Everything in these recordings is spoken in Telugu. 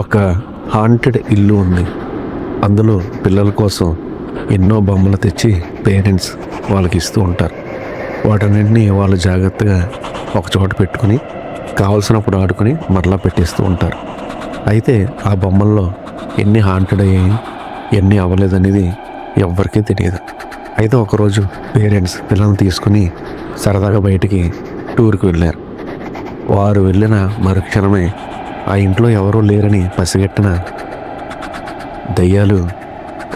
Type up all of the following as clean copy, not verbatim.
ఒక హాంటెడ్ ఇల్లు ఉంది. అందులో పిల్లల కోసం ఎన్నో బొమ్మలు తెచ్చి పేరెంట్స్ వాళ్ళకి ఇస్తూ ఉంటారు. వాటన్నింటినీ వాళ్ళు జాగ్రత్తగా ఒక చోట పెట్టుకుని కావలసినప్పుడు ఆడుకొని మరలా పెట్టేస్తూ ఉంటారు. అయితే ఆ బొమ్మల్లో ఎన్ని హాంటెడ్ అయ్యాయి, ఎన్ని అవ్వలేదనేది ఎవ్వరికీ తెలియదు. అయితే ఒకరోజు పేరెంట్స్ పిల్లల్ని తీసుకుని సరదాగా బయటికి టూర్కి వెళ్ళారు. వారు వెళ్ళిన మరుక్షణమే ఆ ఇంట్లో ఎవరూ లేరని పసిగట్టిన దయ్యాలు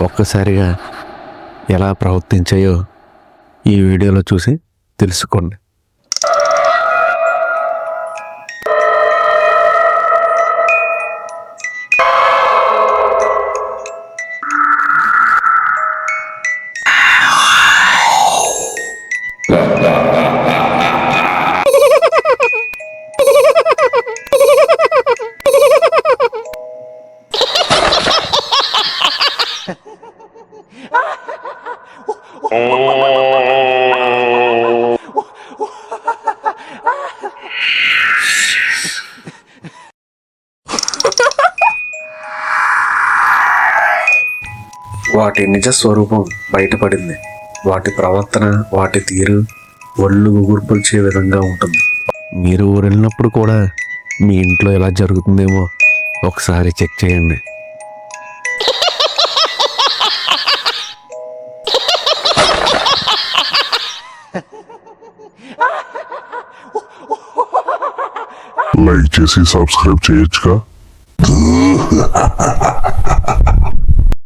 ఒక్కసారిగా ఎలా ప్రవర్తించాయో ఈ వీడియోలో చూసి తెలుసుకోండి. వాటి నిజ స్వరూపం బయటపడింది. వాటి ప్రవర్తన, వాటి తీరు ఒళ్ళు గుగుర్పుల్చే విధంగా ఉంటుంది. మీరు ఊరు వెళ్ళినప్పుడు కూడా మీ ఇంట్లో ఎలా జరుగుతుందేమో ఒకసారి చెక్ చేయండి. లైక్ చేసి సబ్స్క్రైబ్ చేయొచ్చుగా.